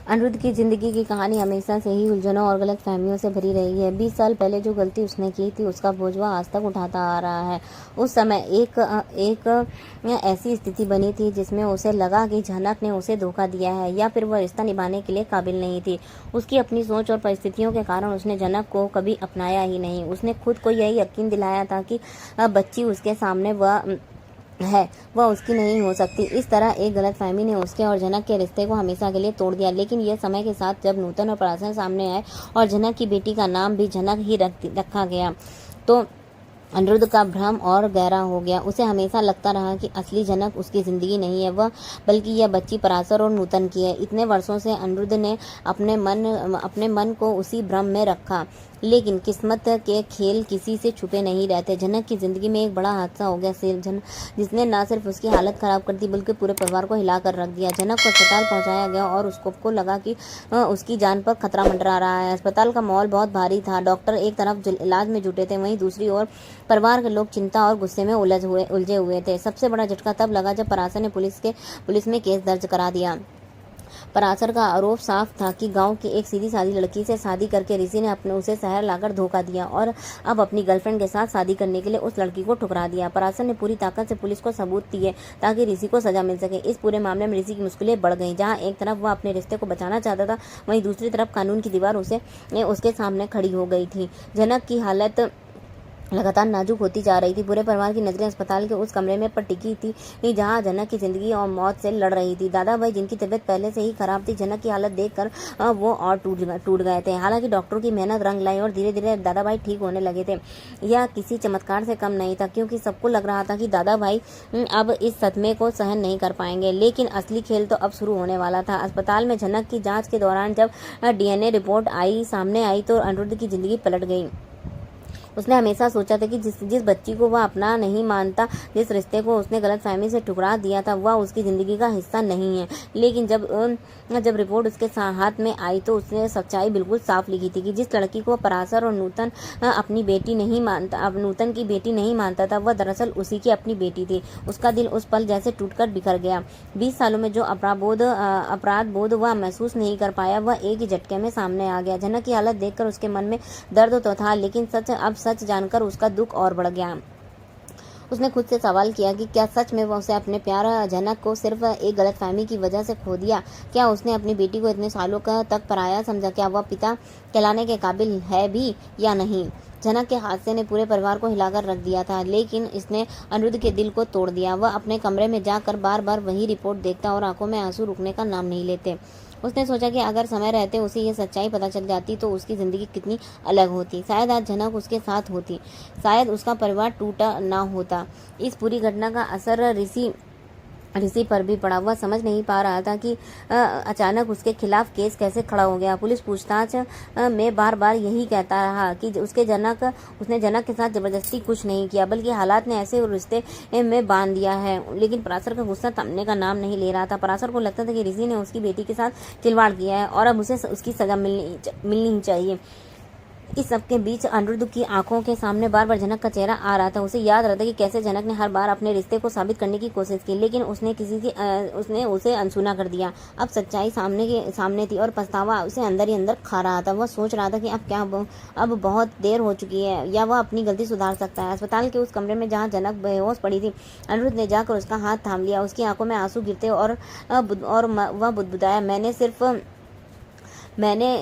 अनिरुद्ध की ज़िंदगी की कहानी हमेशा से ही उलझनों और गलतफहमियों से भरी रही है। 20 साल पहले जो गलती उसने की थी उसका बोझ वह आज तक उठाता आ रहा है। उस समय एक ऐसी स्थिति बनी थी जिसमें उसे लगा कि झनक ने उसे धोखा दिया है या फिर वह रिश्ता निभाने के लिए काबिल नहीं थी। उसकी अपनी सोच और परिस्थितियों के कारण उसने झनक को कभी अपनाया ही नहीं। उसने खुद को यही यकीन दिलाया था कि बच्ची उसके सामने वह उसकी नहीं हो सकती। इस तरह एक गलतफहमी ने उसके और झनक के रिश्ते को हमेशा के लिए तोड़ दिया। लेकिन यह समय के साथ जब नूतन और पराशर सामने आए और झनक की बेटी का नाम भी झनक ही रखा गया तो अनिरुद्ध का भ्रम और गहरा हो गया। उसे हमेशा लगता रहा कि असली झनक उसकी ज़िंदगी नहीं है वह, बल्कि यह बच्ची पराशर और नूतन की है। इतने वर्षों से अनिरुद्ध ने अपने मन को उसी भ्रम में रखा, लेकिन किस्मत के खेल किसी से छुपे नहीं रहते। झनक की ज़िंदगी में एक बड़ा हादसा हो गया जिसने न सिर्फ उसकी हालत ख़राब कर दी बल्कि पूरे परिवार को हिला कर रख दिया। झनक को अस्पताल पहुंचाया गया और उसको लगा कि उसकी जान पर खतरा मंडरा रहा है। अस्पताल का माहौल बहुत भारी था। डॉक्टर एक तरफ इलाज में जुटे थे, वहीं दूसरी ओर परिवार के लोग चिंता और गुस्से में उलझे हुए थे। सबसे बड़ा झटका तब लगा जब पराशर ने पुलिस में केस दर्ज करा दिया। पराशर का आरोप साफ था कि गांव की एक सीधी सादी लड़की से शादी करके ऋषि ने उसे शहर लाकर धोखा दिया और अब अपनी गर्लफ्रेंड के साथ शादी करने के लिए उस लड़की को ठुकरा दिया। पराशर ने पूरी ताकत से पुलिस को सबूत दिए ताकि ऋषि को सजा मिल सके। इस पूरे मामले में ऋषि की मुश्किलें बढ़ गईं। जहां एक तरफ वह अपने रिश्ते को बचाना चाहता था, वहीं दूसरी तरफ कानून की दीवार उसके सामने खड़ी हो गई थी। झनक की हालत लगातार नाजुक होती जा रही थी। पूरे परिवार की नजरें अस्पताल के उस कमरे में पर टिकी थी जहां झनक की जिंदगी और मौत से लड़ रही थी। दादा भाई, जिनकी तबीयत पहले से ही खराब थी, झनक की हालत देखकर वो और टूट गए थे। हालांकि डॉक्टरों की मेहनत रंग लाई और धीरे धीरे दादा भाई ठीक होने लगे थे। यह किसी चमत्कार से कम नहीं था, क्योंकि सबको लग रहा था कि दादा भाई अब इस सदमे को सहन नहीं कर पाएंगे। लेकिन असली खेल तो अब शुरू होने वाला था। अस्पताल में झनक की जाँच के दौरान जब DNA रिपोर्ट सामने आई तो अनिरुद्ध की जिंदगी पलट गई। उसने हमेशा सोचा था कि जिस बच्ची को वह अपना नहीं मानता, जिस रिश्ते को उसने गलतफहमी से ठुकरा दिया था, वह उसकी ज़िंदगी का हिस्सा नहीं है। लेकिन जब रिपोर्ट उसके हाथ में आई तो उसने सच्चाई बिल्कुल साफ लिखी थी कि जिस लड़की को पराशर और नूतन अपनी बेटी नहीं मानता, अब नूतन की बेटी नहीं मानता था, वह दरअसल उसी की अपनी बेटी थी। उसका दिल उस पल जैसे टूटकर बिखर गया। 20 सालों में जो अपराध बोध वह महसूस नहीं कर पाया, वह एक ही झटके में सामने आ गया। झनक की हालत देखकर उसके मन में दर्द तो था, लेकिन सच जानकर उसका दुख और बढ़ गया। उसने खुद से सवाल किया कि क्या सच में उसे अपने प्यार झनक को सिर्फ एक गलतफहमी की वजह से खो दिया? क्या उसने अपनी बेटी को इतने सालों तक पराया समझा? क्या वह पिता कहलाने के काबिल है भी या नहीं? झनक के हादसे ने पूरे परिवार को हिलाकर रख दिया था, लेकिन इसने अनिरुद्ध के दिल को तोड़ दिया। वह अपने कमरे में जाकर बार बार वही रिपोर्ट देखता और आंखों में आंसू रुकने का नाम नहीं लेते। उसने सोचा कि अगर समय रहते उसे ये सच्चाई पता चल जाती तो उसकी ज़िंदगी कितनी अलग होती। शायद आज झनक उसके साथ होती, शायद उसका परिवार टूटा ना होता। इस पूरी घटना का असर ऋषि पर भी पड़ा। वह समझ नहीं पा रहा था कि अचानक उसके खिलाफ केस कैसे खड़ा हो गया। पुलिस पूछताछ में बार बार यही कहता रहा कि उसने झनक के साथ जबरदस्ती कुछ नहीं किया, बल्कि हालात ने ऐसे रिश्ते में बांध दिया है। लेकिन पराशर का गुस्सा थमने का नाम नहीं ले रहा था। पराशर को लगता था कि ऋषि ने उसकी बेटी के साथ खिलवाड़ किया है और अब उसे उसकी सजा मिलनी ही चाहिए। इस सबके बीच अनिरुद्ध की आंखों के सामने बार बार झनक का चेहरा आ रहा था। उसे याद रहा था कि कैसे झनक ने हर बार अपने रिश्ते को साबित करने की कोशिश की, लेकिन उसने उसे अनसुना कर दिया। अब सच्चाई सामने थी और पछतावा उसे अंदर ही अंदर खा रहा था। वह सोच रहा था कि अब बहुत देर हो चुकी है, या वह अपनी गलती सुधार सकता है। अस्पताल के उस कमरे में जहाँ झनक बेहोश पड़ी थी, अनिरुद्ध ने जाकर उसका हाथ थाम लिया। उसकी आंखों में आंसू गिरते और वह बुदबुदाया, मैंने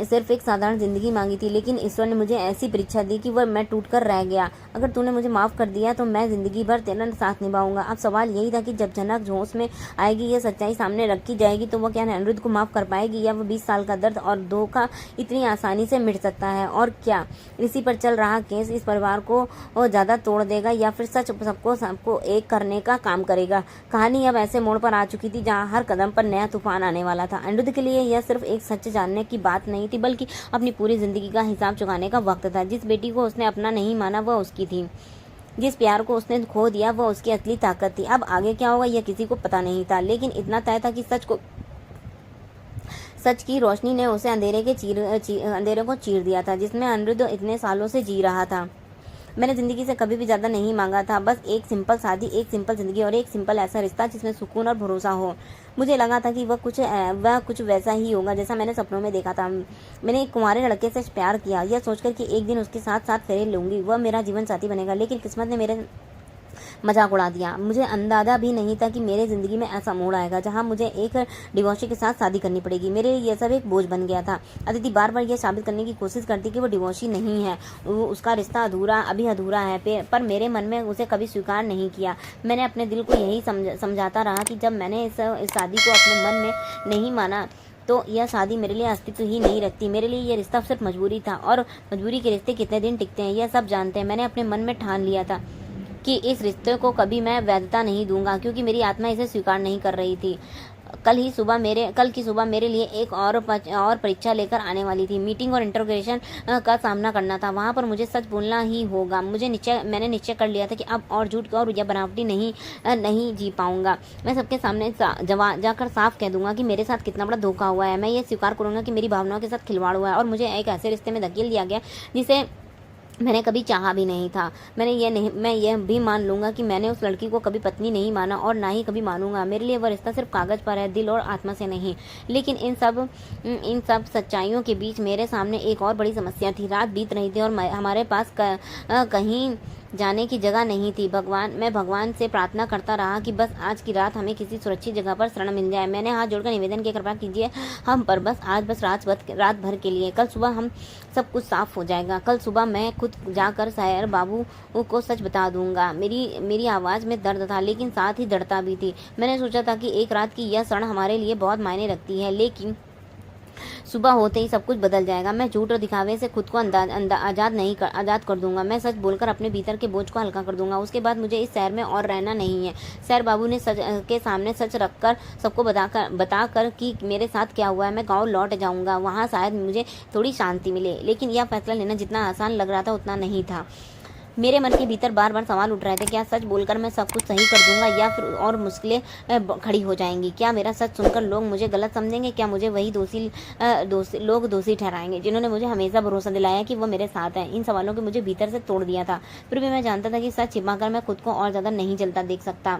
सिर्फ एक साधारण जिंदगी मांगी थी, लेकिन ईश्वर ने मुझे ऐसी परीक्षा दी कि मैं टूट कर रह गया। अगर तूने मुझे माफ़ कर दिया तो मैं ज़िंदगी भर तेरा साथ निभाऊंगा। अब सवाल यही था कि जब झनक होश में आएगी, ये सच्चाई सामने रखी जाएगी, तो वह क्या अनिरुद्ध को माफ़ कर पाएगी, या वह 20 साल का दर्द और धोखा इतनी आसानी से मिट सकता है? और क्या ऋषि पर चल रहा केस इस परिवार को ज़्यादा तोड़ देगा, या फिर सच सबको एक करने का काम करेगा? कहानी अब ऐसे मोड़ पर आ चुकी थी जहाँ हर कदम पर नया तूफान आने वाला था। अनिरुद्ध के लिए यह सिर्फ एक सच जानने की बात नहीं थी, बल्कि अपनी पूरी जिंदगी का हिसाब चुकाने का वक्त था। जिस बेटी को उसने अपना नहीं माना वह उसकी थी, जिस प्यार को उसने खो दिया वह उसकी असली ताकत थी। अब आगे क्या होगा यह किसी को पता नहीं था, लेकिन इतना तय था कि सच की रोशनी ने उसे अंधेरे को चीर दिया था, जिसमें अनिरुद्ध इतने सालों से जी रहा था। मैंने ज़िंदगी से कभी भी ज़्यादा नहीं मांगा था, बस एक सिंपल शादी, एक सिंपल ज़िंदगी और एक सिंपल ऐसा रिश्ता जिसमें सुकून और भरोसा हो। मुझे लगा था कि वह कुछ वैसा ही होगा जैसा मैंने सपनों में देखा था। मैंने एक कुंवारे लड़के से प्यार किया, यह सोचकर कि एक दिन उसके साथ साथ फेरे लूंगी, वह मेरा जीवन साथी बनेगा। लेकिन किस्मत ने मेरे मजाक उड़ा दिया। मुझे अंदाजा भी नहीं था कि मेरे ज़िंदगी में ऐसा मोड़ आएगा जहां मुझे एक डिवोर्सी के साथ शादी करनी पड़ेगी। मेरे लिए यह सब एक बोझ बन गया था। अदिति बार बार यह साबित करने की कोशिश करती कि वो डिवोर्सी नहीं है, उसका रिश्ता अभी अधूरा है, पर मेरे मन में उसे कभी स्वीकार नहीं किया। मैंने अपने दिल को यही समझाता रहा कि जब मैंने इस शादी को अपने मन में नहीं माना तो यह शादी मेरे लिए अस्तित्व ही नहीं रखती। मेरे लिए यह रिश्ता सिर्फ मजबूरी था, और मजबूरी के रिश्ते कितने दिन टिकते हैं यह सब जानते हैं। मैंने अपने मन में ठान लिया था कि इस रिश्ते को कभी मैं वैधता नहीं दूंगा, क्योंकि मेरी आत्मा इसे स्वीकार नहीं कर रही थी। कल की सुबह मेरे लिए एक और परीक्षा लेकर आने वाली थी। मीटिंग और इंटरोगेशन का सामना करना था। वहां पर मुझे सच बोलना ही होगा। मैंने निश्चय कर लिया था कि अब और झूठ और या बनावटी नहीं जी पाऊंगा। मैं सबके सामने जाकर साफ कह दूंगा कि मेरे साथ कितना बड़ा धोखा हुआ है। मैं ये स्वीकार करूंगा कि मेरी भावनाओं के साथ खिलवाड़ हुआ है और मुझे एक ऐसे रिश्ते में धकेल दिया गया जिसे मैंने कभी चाहा भी नहीं था। मैं यह भी मान लूंगा कि मैंने उस लड़की को कभी पत्नी नहीं माना और ना ही कभी मानूंगा। मेरे लिए वह रिश्ता सिर्फ कागज पर है, दिल और आत्मा से नहीं। लेकिन इन सब सच्चाइयों के बीच मेरे सामने एक और बड़ी समस्या थी। रात बीत रही थी और हमारे पास कहीं जाने की जगह नहीं थी। मैं भगवान से प्रार्थना करता रहा कि बस आज की रात हमें किसी सुरक्षित जगह पर शरण मिल जाए। मैंने हाथ जोड़कर निवेदन किया, कृपा कीजिए हम पर बस रात भर के लिए। कल सुबह हम सब कुछ साफ हो जाएगा। कल सुबह मैं खुद जाकर सायर बाबू को सच बता दूंगा। मेरी आवाज़ में दर्द था, लेकिन साथ ही दृढ़ता भी थी। मैंने सोचा था कि एक रात की यह क्षण हमारे लिए बहुत मायने रखती है, लेकिन सुबह होते ही सब कुछ बदल जाएगा। मैं झूठ और दिखावे से खुद को आज़ाद कर दूंगा। मैं सच बोलकर अपने भीतर के बोझ को हल्का कर दूंगा। उसके बाद मुझे इस शहर में और रहना नहीं है। सैर बाबू ने सच के सामने सच रखकर सबको बताकर कि मेरे साथ क्या हुआ है। मैं गाँव लौट जाऊंगा, वहाँ शायद मुझे थोड़ी शांति मिले। लेकिन यह फैसला लेना जितना आसान लग रहा था उतना नहीं था। मेरे मन के भीतर बार बार सवाल उठ रहे थे, क्या सच बोलकर मैं सब कुछ सही कर दूंगा या फिर और मुश्किलें खड़ी हो जाएंगी? क्या मेरा सच सुनकर लोग मुझे गलत समझेंगे? क्या मुझे वही लोग दोषी ठहराएंगे जिन्होंने मुझे हमेशा भरोसा दिलाया कि वो मेरे साथ हैं? इन सवालों के मुझे भीतर से तोड़ दिया था। फिर भी मैं जानता था कि सच छिपाकर मैं खुद को और ज़्यादा नहीं जलता देख सकता।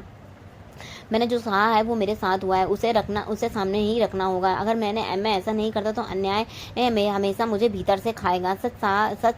मैंने जो कहा है वो मेरे साथ हुआ है, उसे सामने ही रखना होगा। अगर मैं ऐसा नहीं करता तो अन्याय में हमेशा मुझे भीतर से खाएगा। सच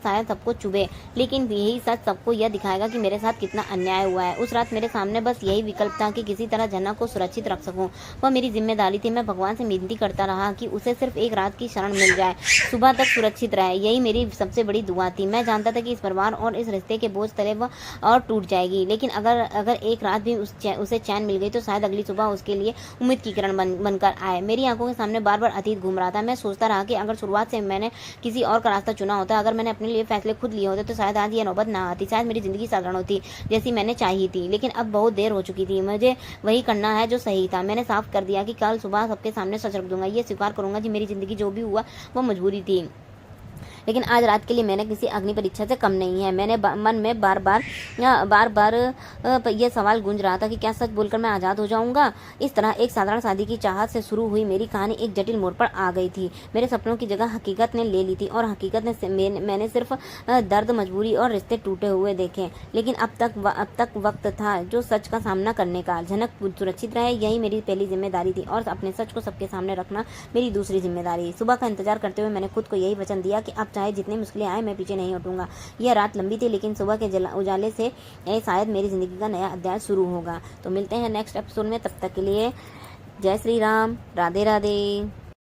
शायद सबको चुभे, लेकिन यही सच सबको यह दिखाएगा कि मेरे साथ कितना अन्याय हुआ है। उस रात मेरे सामने बस यही विकल्प था कि किसी तरह जना को सुरक्षित रख सकूं। वह मेरी जिम्मेदारी थी। मैं भगवान से विनती करता रहा कि उसे सिर्फ एक रात की शरण मिल जाए, सुबह तक सुरक्षित रहे। यही मेरी सबसे बड़ी दुआ थी। मैं जानता था कि इस परिवार और इस रिश्ते के बोझ तले वह और टूट जाएगी, लेकिन अगर एक रात भी उसे चैन मिल गई तो शायद अगली सुबह उसके लिए उम्मीद की किरण बनकर आए। मेरी आंखों के सामने बार बार अतीत घूम रहा था। मैं सोचता रहा कि अगर शुरुआत से मैंने किसी और का रास्ता चुना होता, अगर मैंने अपने लिए फैसले खुद लिए होते तो शायद आज ये नौबत ना आती। शायद मेरी जिंदगी साधारण होती जैसी मैंने चाही थी। लेकिन अब बहुत देर हो चुकी थी। मुझे वही करना है जो सही था। मैंने साफ कर दिया कि कल सुबह सबके सामने सच रख दूंगा। ये स्वीकार करूंगा कि मेरी जिंदगी जो भी हुआ वो मजबूरी थी, लेकिन आज रात के लिए मैंने किसी अग्नि परीक्षा से कम नहीं है। मेरे मन में बार बार यह सवाल गूंज रहा था कि क्या सच बोलकर मैं आज़ाद हो जाऊंगा? इस तरह एक साधारण शादी की चाहत से शुरू हुई मेरी कहानी एक जटिल मोड़ पर आ गई थी। मेरे सपनों की जगह हकीकत ने ले ली थी, और हकीकत ने मैंने सिर्फ दर्द, मजबूरी और रिश्ते टूटे हुए देखे। लेकिन अब तक वक्त था जो सच का सामना करने का। झनक सुरक्षित रहे, यही मेरी पहली जिम्मेदारी थी, और अपने सच को सबके सामने रखना मेरी दूसरी जिम्मेदारी। सुबह का इंतजार करते हुए मैंने खुद को यही वचन दिया कि अब चाहे जितनी मुश्किलें आए मैं पीछे नहीं हटूंगा। यह रात लंबी थी, लेकिन सुबह के उजाले से शायद मेरी जिंदगी का नया अध्याय शुरू होगा। तो मिलते हैं नेक्स्ट एपिसोड में। तब तक के लिए जय श्री राम, राधे राधे।